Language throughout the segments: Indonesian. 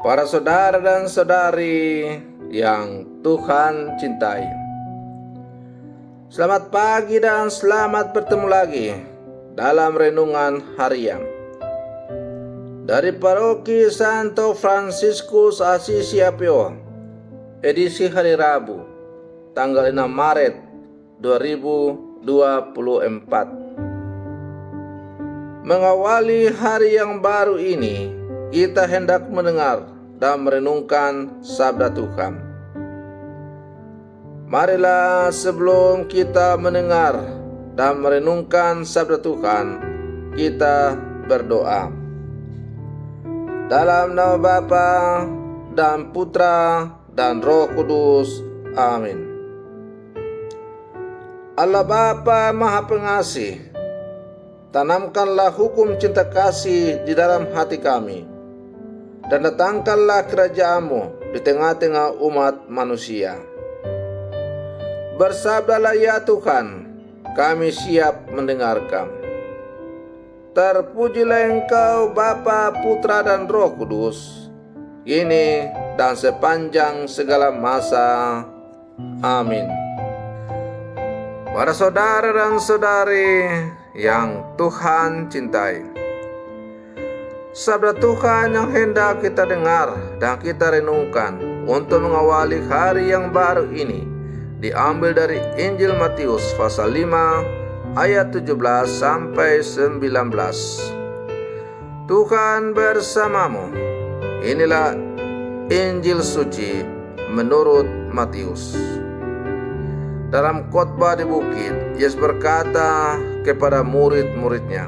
Para saudara dan saudari yang Tuhan cintai, selamat pagi dan selamat bertemu lagi dalam renungan harian dari Paroki Santo Fransiskus Assisi Apio, edisi hari Rabu, tanggal 6 Maret 2024. Mengawali hari yang baru ini, kita hendak mendengar dan merenungkan sabda Tuhan. Marilah sebelum kita mendengar dan merenungkan sabda Tuhan, kita berdoa. Dalam nama Bapa dan Putra dan Roh Kudus. Amin. Allah Bapa Maha Pengasih, tanamkanlah hukum cinta kasih di dalam hati kami, dan datangkanlah kerajaan-Mu di tengah-tengah umat manusia. Bersabdalah ya Tuhan, kami siap mendengarkan. Terpujilah Engkau Bapa, Putra dan Roh Kudus, kini dan sepanjang segala masa. Amin. Para saudara dan saudari yang Tuhan cintai, sabda Tuhan yang hendak kita dengar dan kita renungkan untuk mengawali hari yang baru ini diambil dari Injil Matius pasal 5 ayat 17 sampai 19. Tuhan bersamamu. Inilah Injil suci menurut Matius. Dalam khotbah di bukit, Yesus berkata kepada murid-muridnya,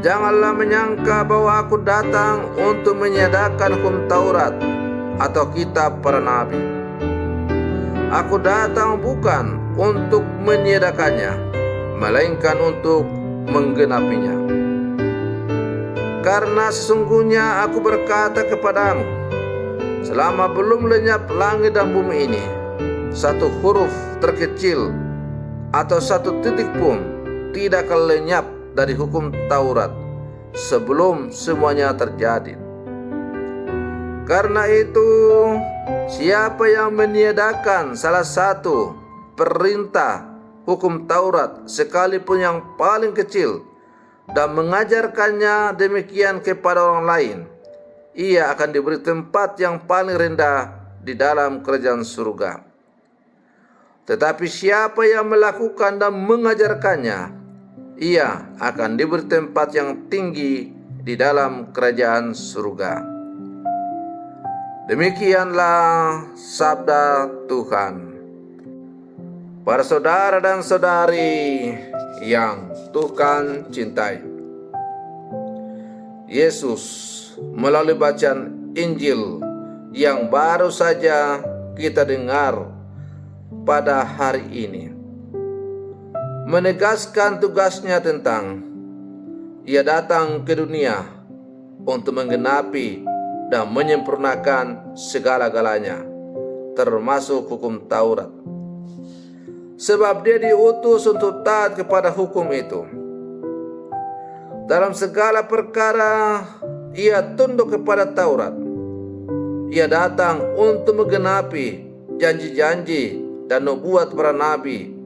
"Janganlah menyangka bahwa aku datang untuk meniadakan hukum Taurat atau kitab para nabi. Aku datang bukan untuk meniadakannya, melainkan untuk menggenapinya. Karena sesungguhnya aku berkata kepadamu, selama belum lenyap langit dan bumi ini, satu huruf terkecil atau satu titik pun tidak akan lenyap dari hukum Taurat sebelum semuanya terjadi. Karena itu, siapa yang meniadakan salah satu perintah hukum Taurat sekalipun yang paling kecil dan mengajarkannya demikian kepada orang lain, ia akan diberi tempat yang paling rendah di dalam kerajaan surga. Tetapi siapa yang melakukan dan mengajarkannya, ia akan diberi tempat yang tinggi di dalam kerajaan surga." Demikianlah sabda Tuhan. Para saudara dan saudari yang Tuhan cintai, Yesus melalui bacaan Injil yang baru saja kita dengar pada hari ini menegaskan tugasnya tentang Ia datang ke dunia untuk menggenapi dan menyempurnakan segala-galanya, termasuk hukum Taurat. Sebab Dia diutus untuk taat kepada hukum itu. Dalam segala perkara Ia tunduk kepada Taurat. Ia datang untuk menggenapi janji-janji dan nubuat para nabi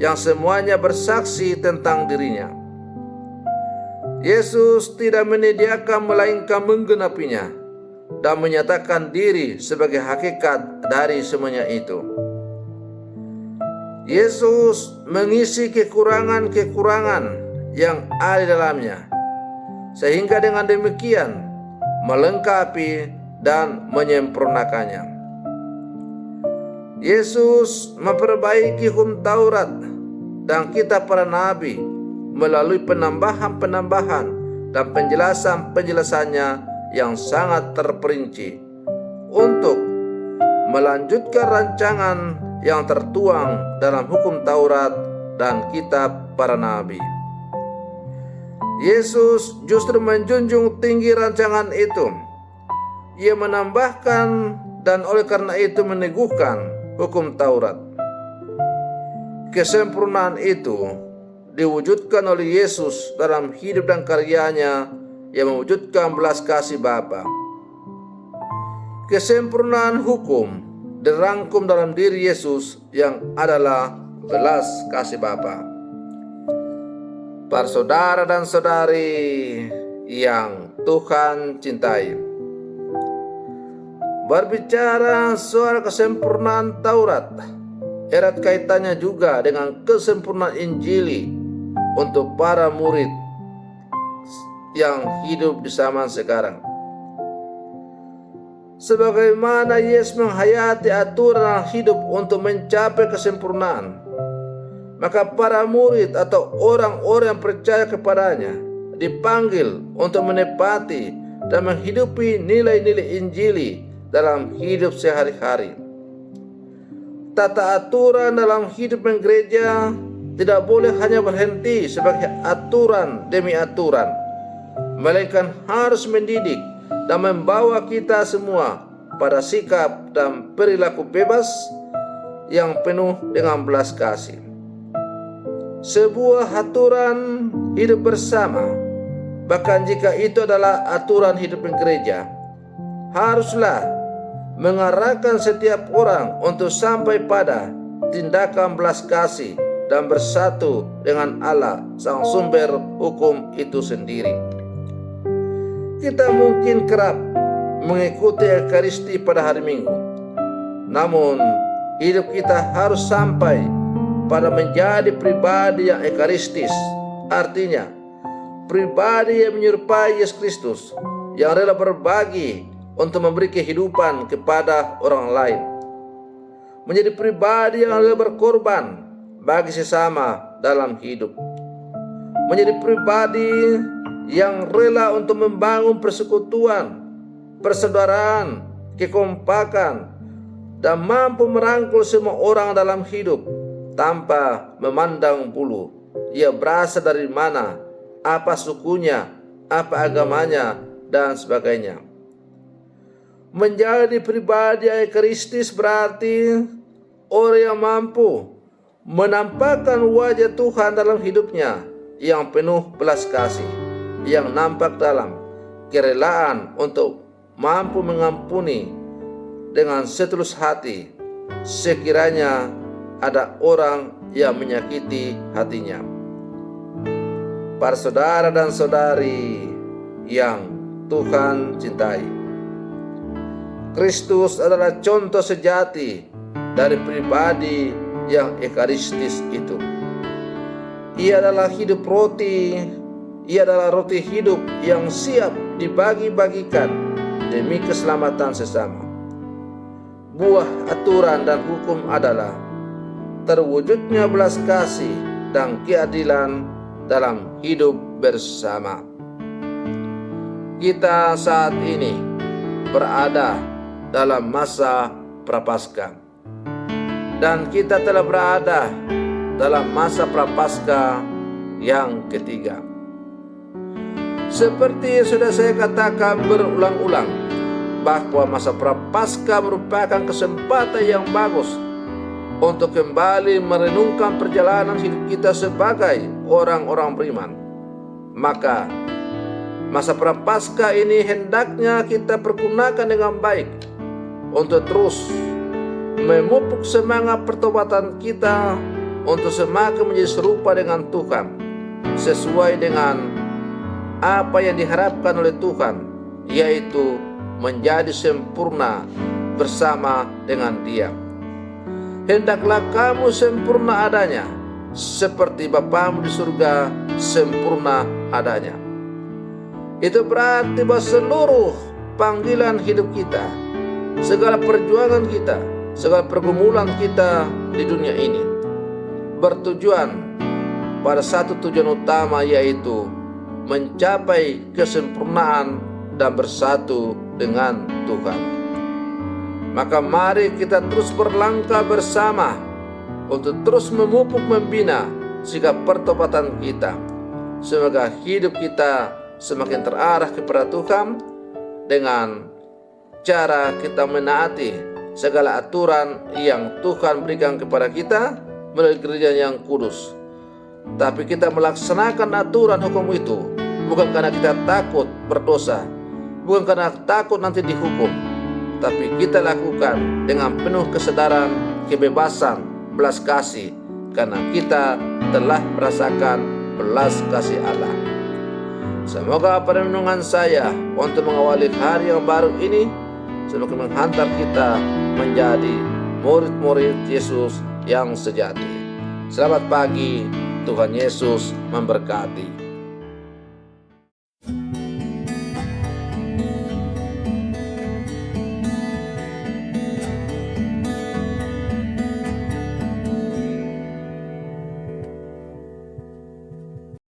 yang semuanya bersaksi tentang dirinya. Yesus tidak menyediakan melainkan menggenapinya dan menyatakan diri sebagai hakikat dari semuanya itu. Yesus mengisi kekurangan-kekurangan yang ada di dalamnya, sehingga dengan demikian melengkapi dan menyempurnakannya. Yesus memperbaiki hukum Taurat dan kitab para nabi melalui penambahan-penambahan dan penjelasan-penjelasannya yang sangat terperinci untuk melanjutkan rancangan yang tertuang dalam hukum Taurat dan kitab para nabi. Yesus justru menjunjung tinggi rancangan itu. Ia menambahkan dan oleh karena itu meneguhkan hukum Taurat. Kesempurnaan itu diwujudkan oleh Yesus dalam hidup dan karyanya yang mewujudkan belas kasih Bapa. Kesempurnaan hukum dirangkum dalam diri Yesus yang adalah belas kasih Bapa. Para saudara dan saudari yang Tuhan cintai, berbicara soal kesempurnaan Taurat, erat kaitannya juga dengan kesempurnaan Injili untuk para murid yang hidup di zaman sekarang. Sebagaimana Yesus menghayati aturan hidup untuk mencapai kesempurnaan, maka para murid atau orang-orang yang percaya kepadanya dipanggil untuk menepati dan menghidupi nilai-nilai Injili dalam hidup sehari-hari. Tata aturan dalam hidup gereja tidak boleh hanya berhenti sebagai aturan demi aturan, melainkan harus mendidik dan membawa kita semua pada sikap dan perilaku bebas yang penuh dengan belas kasih. Sebuah aturan hidup bersama, bahkan jika itu adalah aturan hidup gereja, haruslah mengarahkan setiap orang untuk sampai pada tindakan belas kasih dan bersatu dengan Allah, sang sumber hukum itu sendiri. Kita mungkin kerap mengikuti Ekaristi pada hari Minggu, namun hidup kita harus sampai pada menjadi pribadi yang ekaristis, artinya pribadi yang menyerupai Yesus Kristus, yang rela berbagi untuk memberi kehidupan kepada orang lain, menjadi pribadi yang rela berkorban bagi sesama dalam hidup, menjadi pribadi yang rela untuk membangun persekutuan, persaudaraan, kekompakan, dan mampu merangkul semua orang dalam hidup tanpa memandang bulu ia berasal dari mana, apa sukunya, apa agamanya, dan sebagainya. Menjadi pribadi yang ekaristis berarti orang yang mampu menampakkan wajah Tuhan dalam hidupnya yang penuh belas kasih, yang nampak dalam kerelaan untuk mampu mengampuni dengan setulus hati sekiranya ada orang yang menyakiti hatinya. Para saudara dan saudari yang Tuhan cintai, Kristus adalah contoh sejati dari pribadi yang ekaristis itu. Ia adalah hidup roti, ia adalah roti hidup yang siap dibagi-bagikan demi keselamatan sesama. Buah aturan dan hukum adalah terwujudnya belas kasih dan keadilan dalam hidup bersama. Kita saat ini berada dalam masa Prapaskah, dan kita telah berada dalam masa Prapaskah yang ketiga. Seperti yang sudah saya katakan berulang-ulang, bahwa masa Prapaskah merupakan kesempatan yang bagus untuk kembali merenungkan perjalanan hidup kita sebagai orang-orang beriman. Maka masa Prapaskah ini hendaknya kita pergunakan dengan baik untuk terus memupuk semangat pertobatan kita untuk semakin menjadi serupa dengan Tuhan, sesuai dengan apa yang diharapkan oleh Tuhan, yaitu menjadi sempurna bersama dengan Dia. Hendaklah kamu sempurna adanya, seperti Bapamu di surga sempurna adanya. Itu berarti bahwa seluruh panggilan hidup kita, segala perjuangan kita, segala pergumulan kita di dunia ini bertujuan pada satu tujuan utama, yaitu mencapai kesempurnaan dan bersatu dengan Tuhan. Maka mari kita terus berlangkah bersama untuk terus memupuk membina sikap pertobatan kita. Semoga hidup kita semakin terarah kepada Tuhan dengan cara kita menaati segala aturan yang Tuhan berikan kepada kita melalui gereja yang kudus. Tapi kita melaksanakan aturan hukum itu bukan karena kita takut berdosa, bukan karena takut nanti dihukum, tapi kita lakukan dengan penuh kesadaran, kebebasan, belas kasih, karena kita telah merasakan belas kasih Allah. Semoga perenungan saya untuk mengawali hari yang baru ini semakin menghantar kita menjadi murid-murid Yesus yang sejati. Selamat pagi, Tuhan Yesus memberkati.